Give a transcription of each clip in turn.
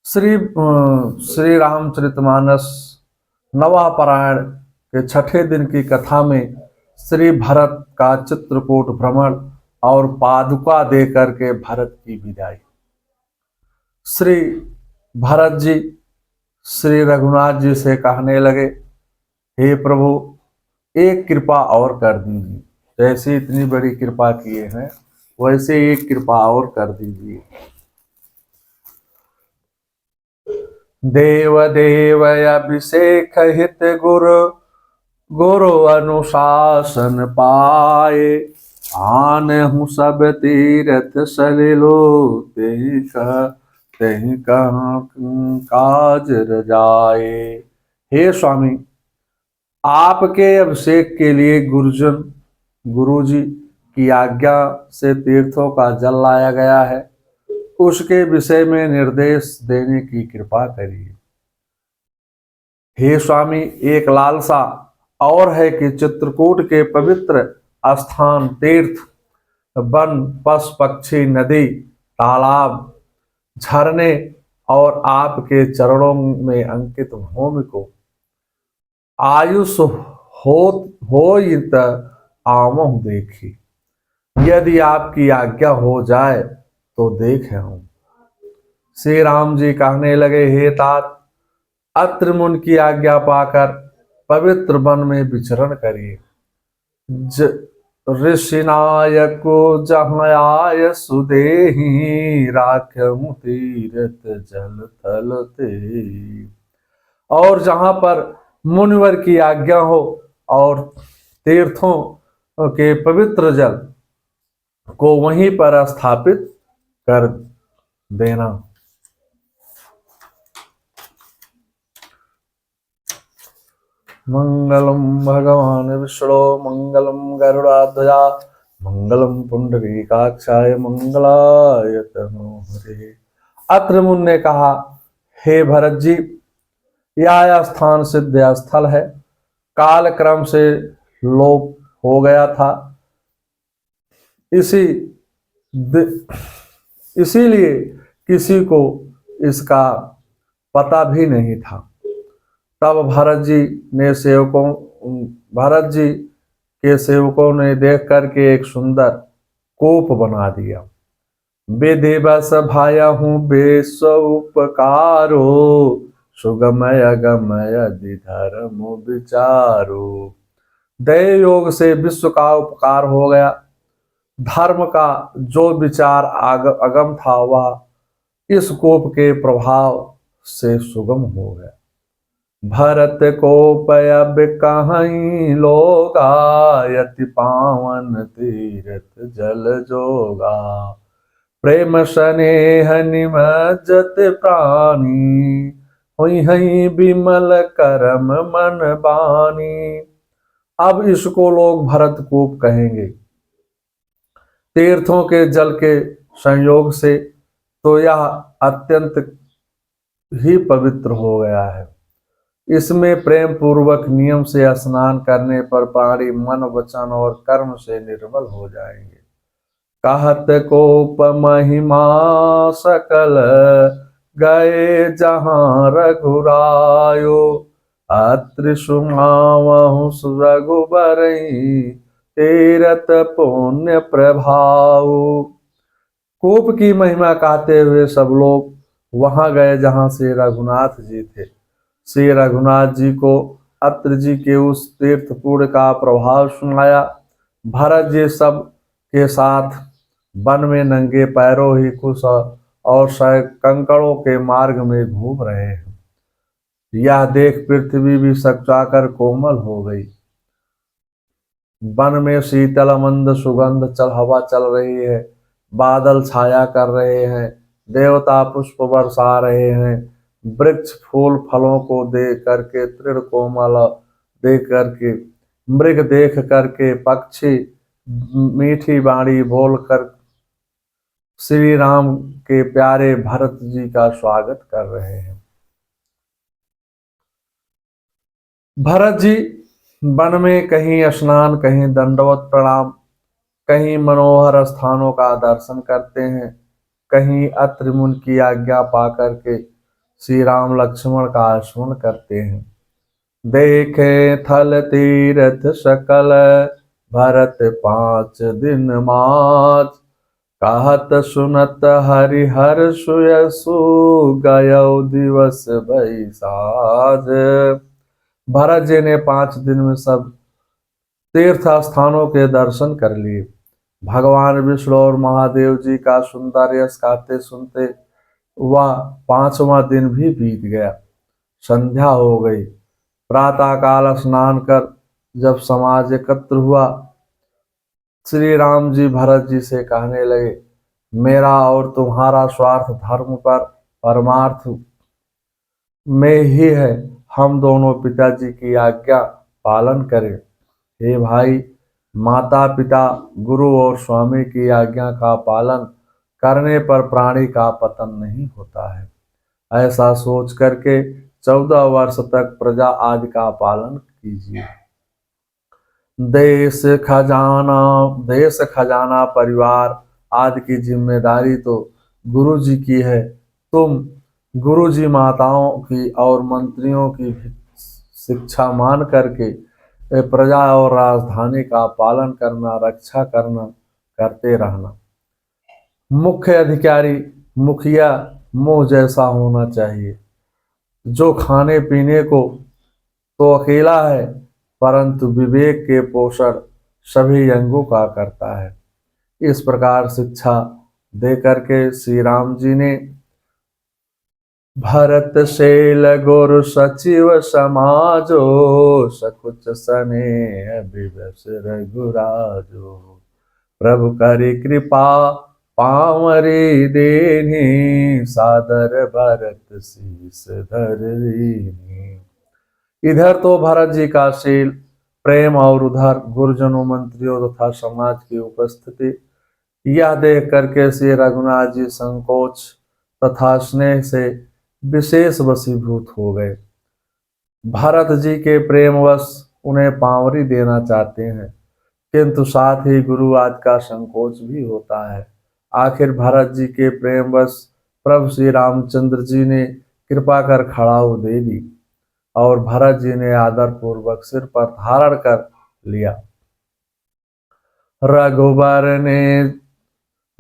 श्री रामचरितमानस नवह पारायण के छठे दिन की कथा में श्री भरत का चित्रकूट भ्रमण और पादुका दे करके भरत की विदाई। श्री भरत जी श्री रघुनाथ जी से कहने लगे, हे प्रभु, एक कृपा और कर दीजिए। जैसे इतनी बड़ी कृपा किए हैं वैसे एक कृपा और कर दीजिए। देव देव अभिषेक हित गुरु गुरु अनुशासन पाए। आनहु सब तीरथ सलिलो तेहि काज रजाए। हे स्वामी, आपके अभिषेक के लिए गुरुजी की आज्ञा से तीर्थों का जल लाया गया है। उसके विषय में निर्देश देने की कृपा करिए। हे स्वामी, एक लालसा और है कि चित्रकूट के पवित्र स्थान, तीर्थ, वन, पशु पक्षी, नदी, तालाब, झरने और आपके चरणों में अंकित भूमि को आयुष हो आमहु देखी। यदि आपकी आज्ञा हो जाए तो देखे हूं। श्री राम जी कहने लगे, हे तात, अत्र मुनि की आज्ञा पाकर पवित्र वन में विचरण करिए। ऋषि नायक जहाँ आय सुदेही, राख्यहु तीरथ जल थल ते। और जहां पर मुनिवर की आज्ञा हो और तीर्थों के पवित्र जल को वहीं पर स्थापित कर देना। मंगलम भगवान विष्णु मंगलम गरुड़ाध्वजा मंगलम पुंडरीकाक्षाय मंगलाय तनोहरे। अत्र मुनि ने कहा, हे भरत जी, यह स्थान सिद्ध स्थल है, काल क्रम से लोप हो गया था, इसीलिए किसी को इसका पता भी नहीं था। तब भरत जी के सेवकों ने देख करके एक सुंदर कूप बना दिया। विधिवश भायहु बेस उपकारो, सुगमय गमय धर्म विचारो। दया योग से विश्व का उपकार हो गया। धर्म का जो विचार अगम था वह इस कोप के प्रभाव से सुगम हो गया। भरत को पयब कहीं लोगा, यति पावन तीरथ जल जोगा। प्रेम स्नेह निमज्जत प्राणी, हुई हई विमल करम मन बानी। अब इसको लोग भरत कूप कहेंगे। तीर्थों के जल के संयोग से तो यह अत्यंत ही पवित्र हो गया है। इसमें प्रेम पूर्वक नियम से स्नान करने पर प्राणी मन, वचन और कर्म से निर्मल हो जाएंगे। कहत कोप महिमा सकल, गए जहां रघुरायो। अत्रि सुमावहु रघुबरई, तीरथ पुण्य प्रभाव। कोप की महिमा कहते हुए सब लोग वहां गए जहां से रघुनाथ जी थे। श्री रघुनाथ जी को अत्रि जी के उस तीर्थपुण्य का प्रभाव सुनाया। भरत जी सब के साथ वन में नंगे पैरों ही खुश और कंकड़ों के मार्ग में घूम रहे हैं। यह देख पृथ्वी भी सकचाकर कोमल हो गई। वन में शीतल मंद सुगंध हवा चल रही है। बादल छाया कर रहे हैं। देवता पुष्प बरसा रहे हैं। वृक्ष फूल फलों को देख करके, तृण कोमल देख करके, मृग देख करके, पक्षी मीठी वाणी बोलकर श्री राम के प्यारे भरत जी का स्वागत कर रहे हैं। भरत जी वन में कहीं स्नान, कहीं दंडवत प्रणाम, कहीं मनोहर स्थानों का दर्शन करते हैं, कहीं अत्रि मुनि की आज्ञा पा करके श्री राम लक्ष्मण का स्मरण करते हैं। देखे थल तीरथ सकल, भरत 5 दिन माच, कहत सुनत हरिहर सुयसु, गयो दिवस भई साज। भरत जी ने 5 दिन में सब तीर्थ स्थानों के दर्शन कर लिए। भगवान विष्णु और महादेव जी का सुंदर यश गाते सुनते वह 5वां दिन भी बीत गया। संध्या हो गई। प्रातः काल स्नान कर जब समाज एकत्र हुआ, श्री राम जी भरत जी से कहने लगे, मेरा और तुम्हारा स्वार्थ धर्म पर परमार्थ में ही है। हम दोनों पिताजी की आज्ञा पालन करें। हे भाई, माता पिता, गुरु और स्वामी की आज्ञा का पालन करने पर प्राणी का पतन नहीं होता है। ऐसा सोच करके 14 वर्ष तक प्रजा आदि का पालन कीजिए। देश खजाना परिवार आदि की जिम्मेदारी तो गुरु जी की है। तुम गुरु जी माताओं की और मंत्रियों की शिक्षा मान करके प्रजा और राजधानी का पालन करना, रक्षा करना, करते रहना। मुख्य अधिकारी मुखिया मुंह जैसा होना चाहिए, जो खाने पीने को तो अकेला है, परंतु विवेक के पोषण सभी अंगों का करता है। इस प्रकार शिक्षा दे करके श्री राम जी ने भरत शैल गुरु सचिव समाजो, सकुच सने विवश रघुराजो, प्रभु करी कृपा पावरी देनी, सादर भरत शीस धर दीनी। इधर तो भरत जी का शील प्रेम और उधर गुरुजनों, मंत्रियों तथा समाज की उपस्थिति, यह देख करके श्री रघुनाथ जी संकोच तथा स्नेह से विशेष वशीभूत हो गए। भरत जी के प्रेमवश उन्हें पावरी देना चाहते हैं, किंतु साथ ही गुरु आदि का संकोच भी होता है। आखिर भरत जी के प्रेमवश प्रभु श्री रामचंद्र जी ने कृपा कर खड़ाऊ दे दी और भरत जी ने आदर पूर्वक सिर पर धारण कर लिया।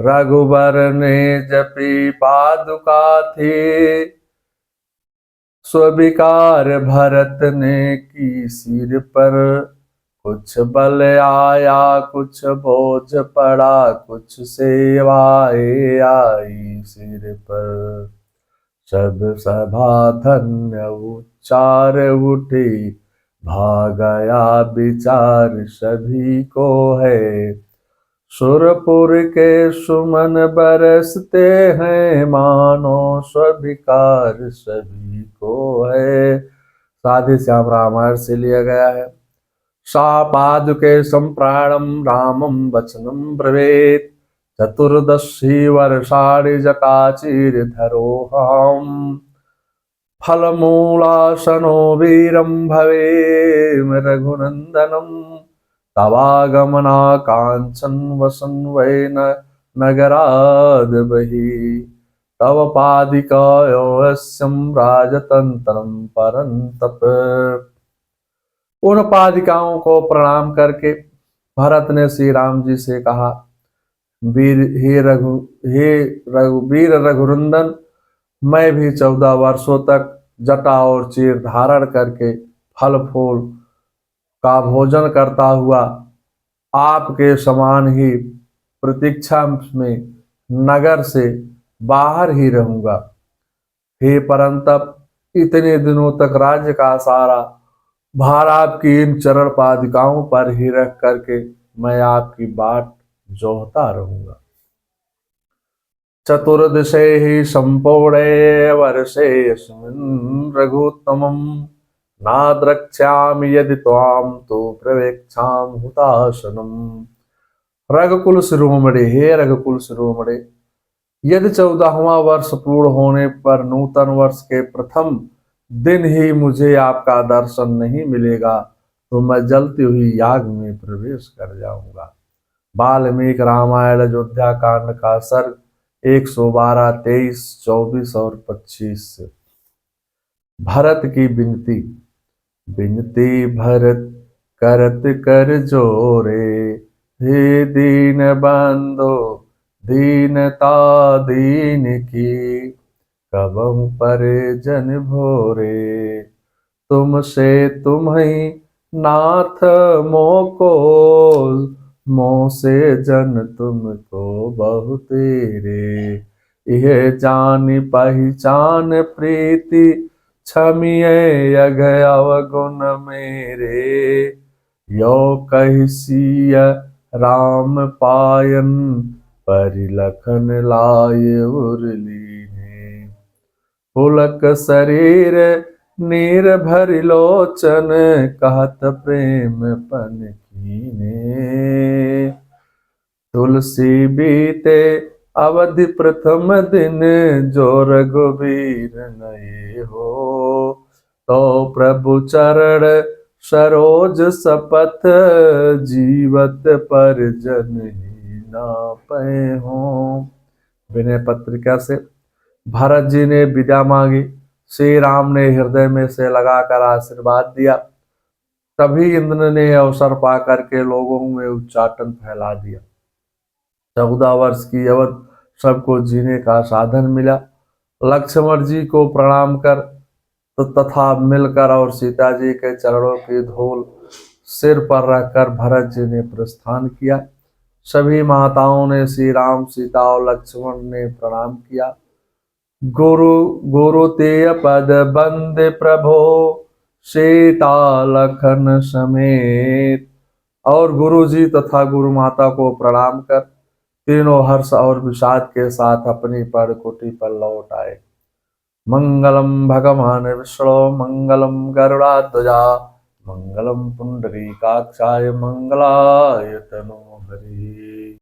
रघुबर ने जपी पादुका थे, स्विकार भरत ने की सिर पर, कुछ बल आया कुछ बोझ पड़ा, कुछ सेवाए आई सिर पर, सब सभा धन्य उच्चार उठे, भागया विचार सभी को है, सुरपुर के सुमन बरसते हैं, मानो स्विकार सभी को है। साधु श्याम रामायण से लिया गया है। सा पादुके संप्राणम रामम वचनम ब्रवीत, चतुर्दशी वर्षाणि जटाचिरधरोऽहम्, फलमूलासनो वीरं भवेम रघुनन्दनम्, तवागमनाकाङ्क्षन् वसन् वै नगराद् बहिः, तव पादिकायोऽस्यं राजतन्त्रं परन्तप। उन पादिकाओं को प्रणाम करके भरत ने श्री राम जी से कहा, वीर रघुनंदन, मैं भी 14 वर्षों तक जटा और चीर धारण करके फल फूल का भोजन करता हुआ आपके समान ही प्रतीक्षा में नगर से बाहर ही रहूंगा। हे परंतप, इतने दिनों तक राज्य का सारा भार आपकी इन चरण पादिकाओं पर ही रख करके मैं आपकी बाट जोहता रहूंगा। चतुर्दशे ही संपूर्णे वर्षे अस्मिन् रघुत्तमं, नाद्रक्ष्यामि यदि त्वां तु प्रवेक्षाम हुताशनम्। रघुकुल शिरोमणि, हे रघुकुल शिरोमणि, यदि 14वां वर्ष पूर्ण होने पर नूतन वर्ष के प्रथम दिन ही मुझे आपका दर्शन नहीं मिलेगा तो मैं जलती हुई याग में प्रवेश कर जाऊंगा। वाल्मीकि रामायण अयोध्या कांड का सर्ग 112, 23, 24 और 25। भरत की विनती। विनती भरत करत कर जोरे, हे दीन बंधो दीनता दीन की, कबहु परिजन भोरे। तुमसे तुम्हि नाथ मोको, मोह से जन तुमको बहु तेरे। यह जान पहचान प्रीति, क्षमिए अघ अवगुण मेरे। यो कहि सिय राम पायन, परिलखन लाय उरलीने। पुलक शरीर नीर भरि लोचन, कहत प्रेम पन कीने। तुलसी बीते अवधि प्रथम दिन, जो रघुबीर नये हो। तो प्रभु चरण सरोज सपथ, जीवत परिजन ही ना पै हो। विनय पत्रिका से भरत जी ने विद्या मांगी। श्री राम ने हृदय में से लगाकर आशीर्वाद दिया। तभी इंद्र ने अवसर पा करके लोगों में उच्चाटन फैला दिया। 14 वर्ष की अवधि सबको जीने का साधन मिला। लक्ष्मण जी को प्रणाम कर तो तथा मिलकर और सीता जी के चरणों की धूल सिर पर रखकर भरत जी ने प्रस्थान किया। सभी माताओं ने श्री राम, सीता और लक्ष्मण ने प्रणाम किया। गुरु गुरु तेय पद बंद प्रभो, सीता लखन समेत। और गुरु जी तथा गुरु माता को प्रणाम कर तीनों हर्ष और विषाद के साथ अपनी पर्णकुटी पर लौट आए। मंगलम भगवान विष्णु मंगलम गरुड़ाध्वजा, मंगलम पुंडरीकाक्षाय मंगलाय तनोहरि।